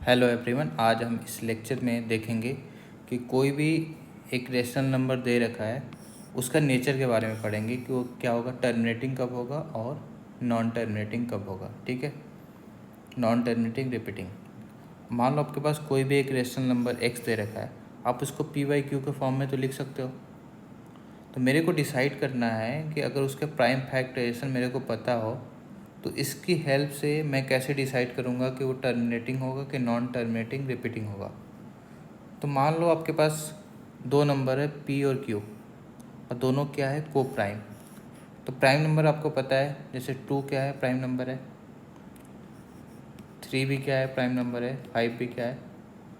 Hello everyone, आज हम इस लेक्चर में देखेंगे कि कोई भी एक रेशनल नंबर दे रखा है उसका नेचर के बारे में पढ़ेंगे कि वो क्या होगा, टर्मिनेटिंग कब होगा और नॉन टर्मिनेटिंग कब होगा। ठीक है, नॉन टर्मिनेटिंग रिपीटिंग। मान लो आपके पास कोई भी एक रेशनल नंबर x दे रखा है, आप उसको p/q के फॉर्म में तो लिख सकते हो। तो मेरे को डिसाइड करना है कि अगर उसके प्राइम फैक्टराइजेशन मेरे को पता हो तो इसकी हेल्प से मैं कैसे डिसाइड करूँगा कि वो टर्मिनेटिंग होगा कि नॉन टर्मिनेटिंग रिपीटिंग होगा। तो मान लो आपके पास दो नंबर है p और q और दोनों क्या है, को प्राइम। तो प्राइम नंबर आपको पता है, जैसे 2 क्या है, प्राइम नंबर है, 3 भी क्या है, प्राइम नंबर है, 5 भी क्या है,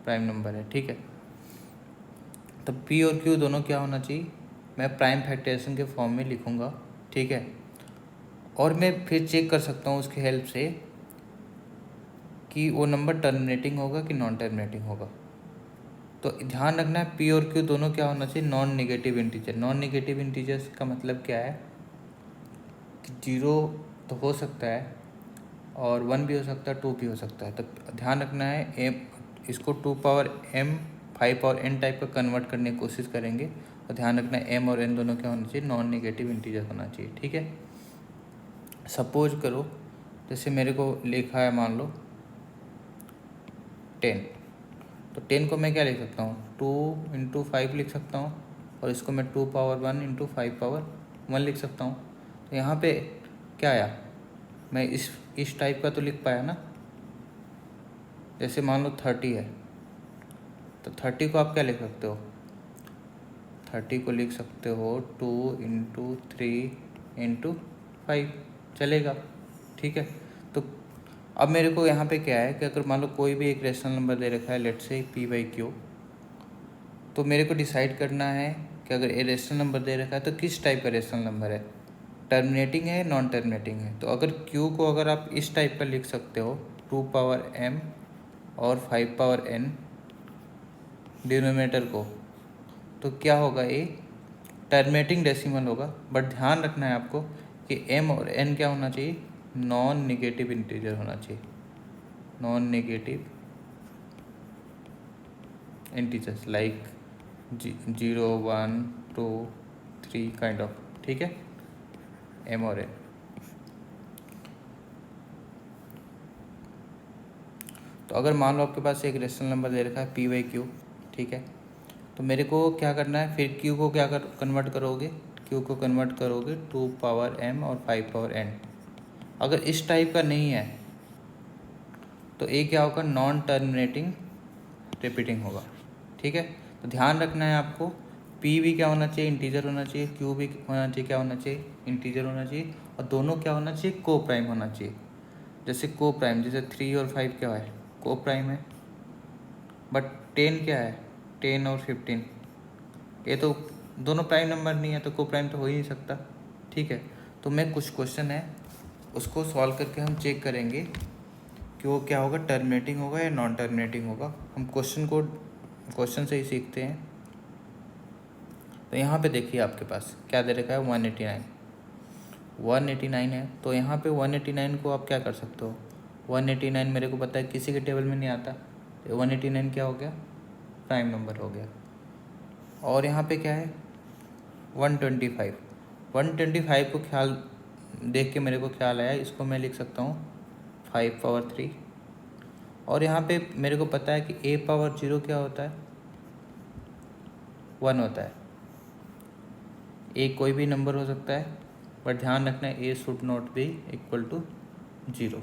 प्राइम नंबर है। ठीक है, तो p और q दोनों क्या होना चाहिए, मैं प्राइम फैक्टराइजेशन के फॉर्म में लिखूँगा। ठीक है, और मैं फिर चेक कर सकता हूँ उसकी हेल्प से कि वो नंबर टर्मिनेटिंग होगा कि नॉन टर्मिनेटिंग होगा। तो ध्यान रखना है p और q दोनों क्या होना चाहिए, non negative integer. Non negative integers का मतलब क्या है कि 0 तो हो सकता है और 1 भी हो सकता है, 2 भी हो सकता है। तो ध्यान रखना है इसको 2 power m 5 power n type का कन्वर्ट करने की कोशिश करेंगे। और ध्यान रखना है m और n दोनों क्या होना चाहिए, नॉन नेगेटिव इंटीजर होना चाहिए। ठीक है, सपोज करो जैसे मेरे को लिखा है, मान लो 10। तो 10 को मैं क्या लिख सकता हूँ, 2 × 5 लिख सकता हूँ, और इसको मैं 2 पावर 1 × 5 पावर 1 लिख सकता हूँ। तो यहाँ पे क्या आया, मैं इस टाइप का तो लिख पाया ना। जैसे मान लो 30 है, तो 30 को आप क्या लिख सकते हो, 30 को लिख सकते हो 2 × 3 × 5, चलेगा। ठीक है, तो अब मेरे को यहाँ पे क्या है कि अगर मान लो कोई भी एक रेशनल नंबर दे रखा है, लेट्स से p/q, तो मेरे को डिसाइड करना है कि अगर ए रेशनल नंबर दे रखा है तो किस टाइप का रेशनल नंबर है, टर्मिनेटिंग है, नॉन टर्मिनेटिंग है। तो अगर q को अगर आप इस टाइप का लिख सकते हो, 2 पावर m और 5 पावर n डिनोमिनेटर को, तो क्या होगा, ये टर्मिनेटिंग डेसिमल होगा। बट ध्यान रखना है आपको कि m और n क्या होना चाहिए, नॉन नेगेटिव इंटीजर होना चाहिए, non negative integers like 0 1 2 3 kind of. ठीक है, m और n। तो अगर मान लो आपके पास एक रेशनल नंबर दे रखा है p/q, ठीक है, तो मेरे को क्या करना है, फिर q को क्या कन्वर्ट करोगे, q को कन्वर्ट करोगे 2 पावर m और 5 पावर n। अगर इस टाइप का नहीं है तो ये क्या होगा, नॉन टर्मिनेटिंग रिपीटिंग होगा। ठीक है, तो ध्यान रखना है आपको, p भी क्या होना चाहिए, इंटीजर होना चाहिए, q भी होना चाहिए, क्या होना चाहिए, इंटीजर होना चाहिए, और दोनों क्या होना चाहिए, को प्राइम होना चाहिए। जैसे को प्राइम, जैसे 3 और 5 क्या है, को प्राइम है। बट 10 क्या है, 10 और 15, ये तो दोनों प्राइम नंबर नहीं है, तो को प्राइम तो हो ही नहीं सकता। ठीक है, तो मैं कुछ क्वेश्चन है उसको सॉल्व करके हम चेक करेंगे कि वो क्या होगा, टर्मिनेटिंग होगा या नॉन टर्मिनेटिंग होगा। हम क्वेश्चन से ही सीखते हैं। तो यहाँ पे देखिए आपके पास क्या दे रखा है, 189 है। तो यहाँ पे 189 को आप क्या कर सकते हो, 189 मेरे को पता है किसी के टेबल में नहीं आता, तो 189 क्या हो गया, प्राइम नंबर हो गया। और यहाँ पे क्या है, 125 को ख्याल देख के मेरे को ख्याल आया, इसको मैं लिख सकता हूँ 5 पावर 3। और यहाँ पे मेरे को पता है कि a पावर 0 क्या होता है, 1 होता है। a कोई भी नंबर हो सकता है, बट ध्यान रखना है a should not be equal to 0,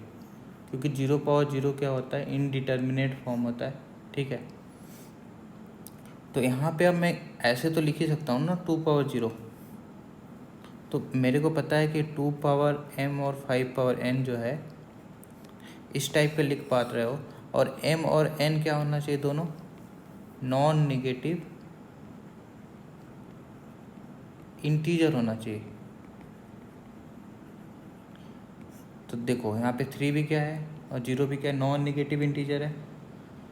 क्योंकि 0 पावर 0 क्या होता है, इनडिटर्मिनेट फॉर्म होता है। ठीक है, तो यहाँ पे अब मैं ऐसे तो लिख ही सकता हूँ ना, 2 पावर 0। तो मेरे को पता है कि 2 पावर m और 5 पावर n जो है इस टाइप का लिख पा रहे हो। और m और n क्या होना चाहिए, दोनों नॉन नेगेटिव इंटीजर होना चाहिए। तो देखो यहाँ पे 3 भी क्या है और 0 भी क्या है, नॉन नेगेटिव इंटीजर है।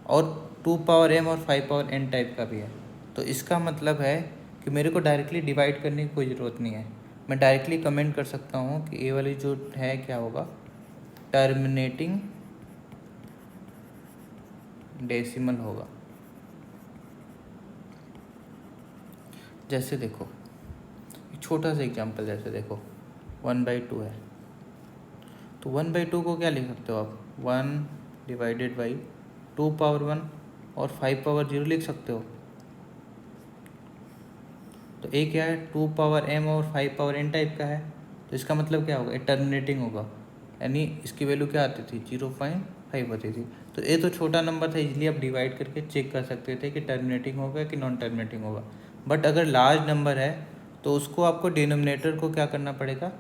और 2 पावर m और 5 पावर n टाइप का भी है। तो इसका मतलब है कि मेरे को डायरेक्टली डिवाइड करने की कोई ज़रूरत नहीं है, मैं डायरेक्टली कमेंट कर सकता हूँ कि ये वाली जो है क्या होगा, टर्मिनेटिंग डेसिमल होगा। जैसे देखो एक छोटा सा एग्जांपल, जैसे देखो 1/2 है, तो 1/2 को क्या लिख सकते हो आप, 1/2 और 5 लिख सकते हो। तो ए क्या है, 2m और 5n टाइप का है, तो इसका मतलब क्या होगा, ये टर्मिनेटिंग होगा, यानी इसकी वैल्यू क्या आती थी, 0.5 आती थी। तो ये तो छोटा नंबर था, इसलिए आप डिवाइड करके चेक कर सकते थे कि टर्मिनेटिंग होगा कि नॉन टर्मिनेटिंग होगा। बट अगर लार्ज नंबर है तो उसको आपको डिनोमिनेटर को क्या करना पड़ेगा,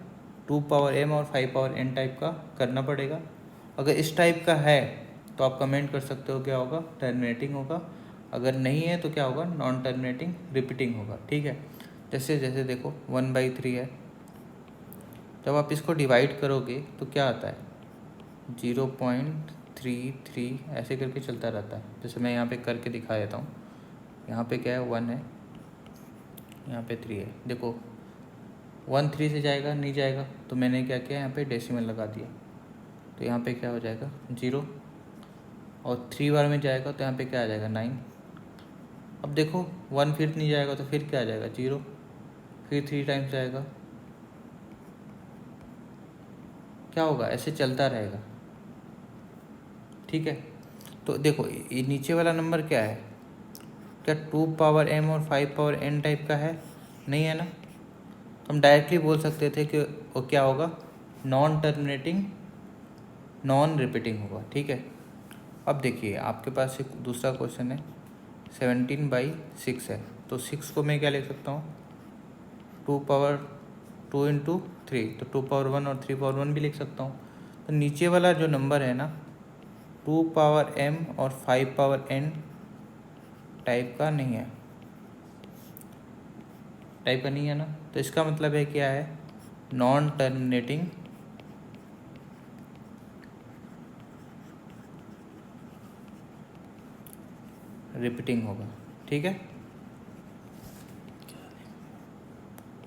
2m और 5n टाइप का करना पड़ेगा। अगर इस टाइप का है तो आप कमेंट कर सकते हो क्या होगा, टर्मिनेटिंग होगा। अगर नहीं है तो क्या होगा, नॉन टर्मिनेटिंग रिपीटिंग होगा। ठीक है, जैसे जैसे देखो 1/3 है, जब आप इसको डिवाइड करोगे तो क्या आता है, 0.33 ऐसे करके चलता रहता है। जैसे मैं यहाँ पे करके दिखा देता हूँ, यहाँ पे क्या है, 1 है, यहाँ पे 3 है। देखो 1 3 से जाएगा नहीं जाएगा, तो मैंने क्या किया, यहाँ पे डेसिमल लगा दिया, तो यहाँ पे क्या हो जाएगा 0, और 3 बार में जाएगा तो यहाँ पे क्या आ जाएगा 9। अब देखो 1 फिर नहीं जाएगा तो फिर क्या आ जाएगा 0, फिर 3 टाइम्स जाएगा, क्या होगा, ऐसे चलता रहेगा। ठीक है, तो देखो ये नीचे वाला नंबर क्या है, क्या 2m और 5n टाइप का है, नहीं है ना। हम डायरेक्टली बोल सकते थे कि वो क्या होगा, नॉन टर्मिनेटिंग नॉन रिपीटिंग होगा। ठीक है, अब देखिए आपके पास एक दूसरा क्वेश्चन है, 17/6 है, तो 6 को मैं क्या लिख सकता हूँ, 2 × 2 × 3, तो 2 × 1 और 3 × 1 भी लिख सकता हूँ। तो नीचे वाला जो नंबर है ना, 2m और 5n टाइप का नहीं है, टाइप का नहीं है ना, तो इसका मतलब है क्या है, नॉन टर्मिनेटिंग रिपीटिंग होगा। ठीक है,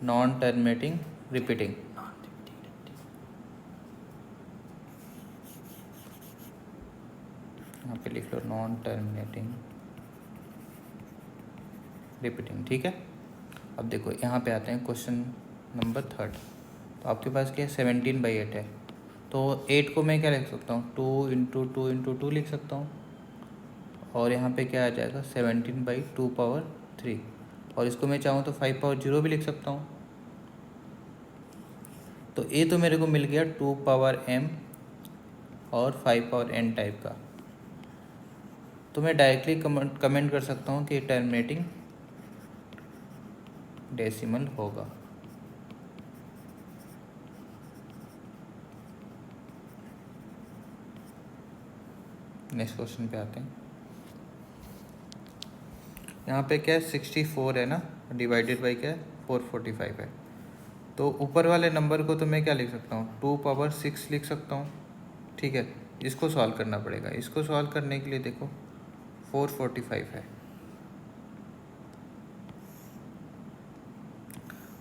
नॉन टर्मिनेटिंग रिपीटिंग, यहाँ पे लिख लो नॉन टर्मिनेटिंग रिपीटिंग। ठीक है, अब देखो यहाँ पे आते हैं क्वेश्चन नंबर 3। तो आपके पास क्या है, 17/8 है, तो 8 को मैं क्या लिख सकता हूँ, 2 × 2 × 2 लिख सकता हूँ, और यहाँ पे क्या आ जाएगा 17/2 और इसको मैं चाहूँ तो 5 भी लिख सकता हूँ। तो ये तो मेरे को मिल गया 2m और 5n टाइप का, तो मैं डायरेक्टली कमेंट कर सकता हूँ कि टर्मिनेटिंग डेसिमल होगा। नेक्स्ट क्वेश्चन पे आते हैं, यहाँ पे क्या है 64 है ना, डिवाइडेड बाई क्या है 445 है, तो ऊपर वाले नंबर को तो मैं क्या लिख सकता हूँ, 2 × 6 लिख सकता हूँ। ठीक है, इसको सॉल्व करना पड़ेगा, इसको सॉल्व करने के लिए देखो 445 है,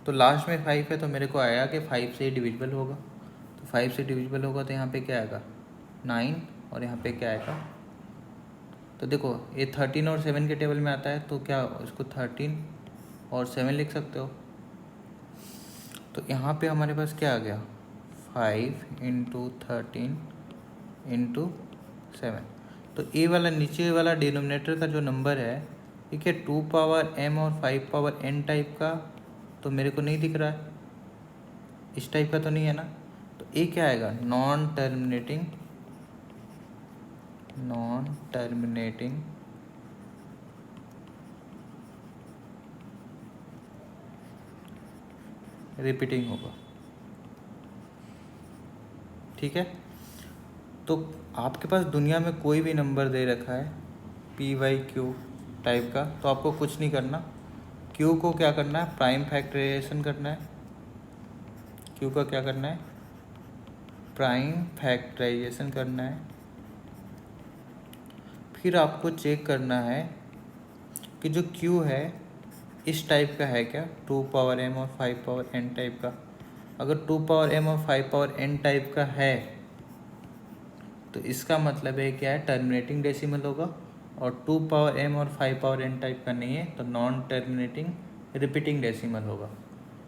तो लास्ट में 5 है, तो मेरे को आया कि 5 से डिविजिबल होगा, तो 5 से डिविजिबल होगा तो यहाँ पे क्या आएगा 9, और यहाँ पे क्या आएगा, तो देखो ये 13 और 7 के टेबल में आता है, तो क्या इसको 13 और 7 लिख सकते हो। तो यहाँ पे हमारे पास क्या आ गया, 5 × 13 × 7, तो ए वाला नीचे वाला डिनोमिनेटर का जो नंबर है, ठीक है, 2m और 5n टाइप का तो मेरे को नहीं दिख रहा है, इस टाइप का तो नहीं है ना, तो ए क्या आएगा, नॉन टर्मिनेटिंग रिपीटिंग होगा। ठीक है, तो आपके पास दुनिया में कोई भी नंबर दे रखा है PYQ टाइप का, तो आपको कुछ नहीं करना, Q को क्या करना है, प्राइम फैक्टराइजेशन करना है, Q का क्या करना है, प्राइम फैक्टराइजेशन करना है। फिर आपको चेक करना है कि जो Q है इस टाइप का है क्या, 2m और 5n टाइप का। अगर 2m और 5n टाइप का है तो इसका मतलब है क्या है, टर्मिनेटिंग डेसिमल होगा, और 2 पावर m और 5 पावर n टाइप का नहीं है, तो नॉन टर्मिनेटिंग रिपीटिंग डेसिमल होगा।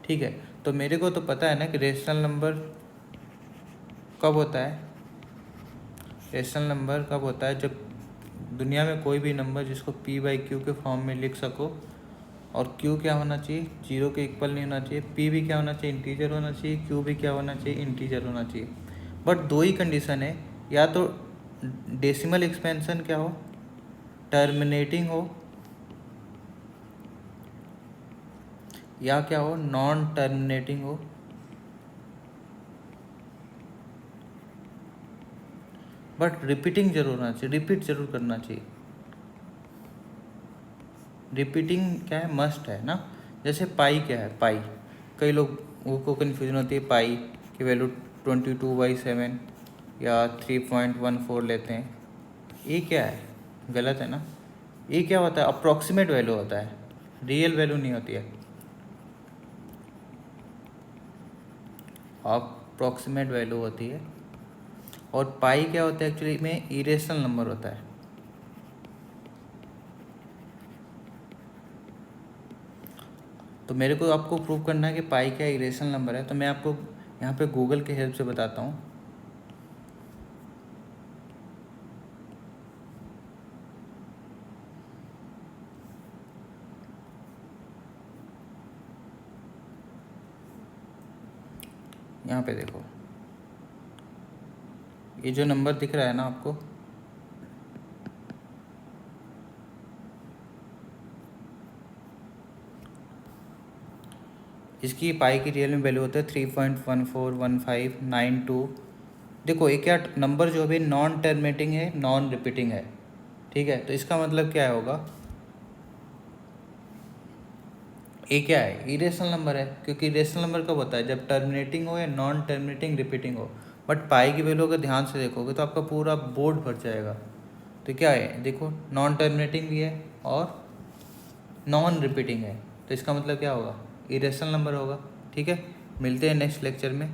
ठीक है, तो मेरे को तो पता है ना कि रेशनल नंबर कब होता है। रेशनल नंबर कब होता है, जब दुनिया में कोई भी नंबर जिसको p बाई क्यू के फॉर्म में लिख सको, और q क्या होना चाहिए, 0 के इक्वल नहीं होना चाहिए, p भी क्या होना चाहिए, इंटीजर होना चाहिए, q भी क्या होना चाहिए, इंटीजर होना चाहिए। बट दो ही कंडीशन है, या तो डेसिमल एक्सपेंशन क्या हो, टर्मिनेटिंग हो, या क्या हो, नॉन टर्मिनेटिंग हो। बट रिपीटिंग जरूर होना चाहिए, रिपीट जरूर करना चाहिए। रिपीटिंग क्या है, मस्ट है ना। जैसे पाई क्या है, पाई कई लोगों को कन्फ्यूजन होती है, पाई की वैल्यू 22/7 या 3.14 लेते हैं। ये क्या है, गलत है ना। ये क्या होता है, अप्रॉक्सीमेट वैल्यू होता है, रियल वैल्यू नहीं होती है, अप्रॉक्सीमेट वैल्यू होती है। और पाई क्या होता है, एक्चुअली में इरेशनल नंबर होता है। तो मेरे को आपको प्रूव करना है कि पाई क्या इरेशनल नंबर है, तो मैं आपको यहाँ पे गूगल के हेल्प से बताता हूँ। यहाँ पे देखो, ये जो नंबर दिख रहा है ना आपको, इसकी पाई की रियल में वैल्यू होता है 3.141592। देखो ये क्या नंबर जो अभी नॉन टर्मिनेटिंग है, नॉन रिपीटिंग है। ठीक है, तो इसका मतलब क्या होगा, ये क्या है, इरेशनल नंबर है। क्योंकि इरेशनल नंबर कब होता है, जब टर्मिनेटिंग हो या नॉन टर्मिनेटिंग रिपीटिंग हो। बट पाई की वैल्यू अगर ध्यान से देखोगे तो आपका पूरा बोर्ड भर जाएगा। तो क्या है, देखो नॉन टर्मिनेटिंग भी है और नॉन रिपीटिंग है, तो इसका मतलब क्या होगा, इरेशनल नंबर होगा। ठीक है, मिलते हैं नेक्स्ट लेक्चर में।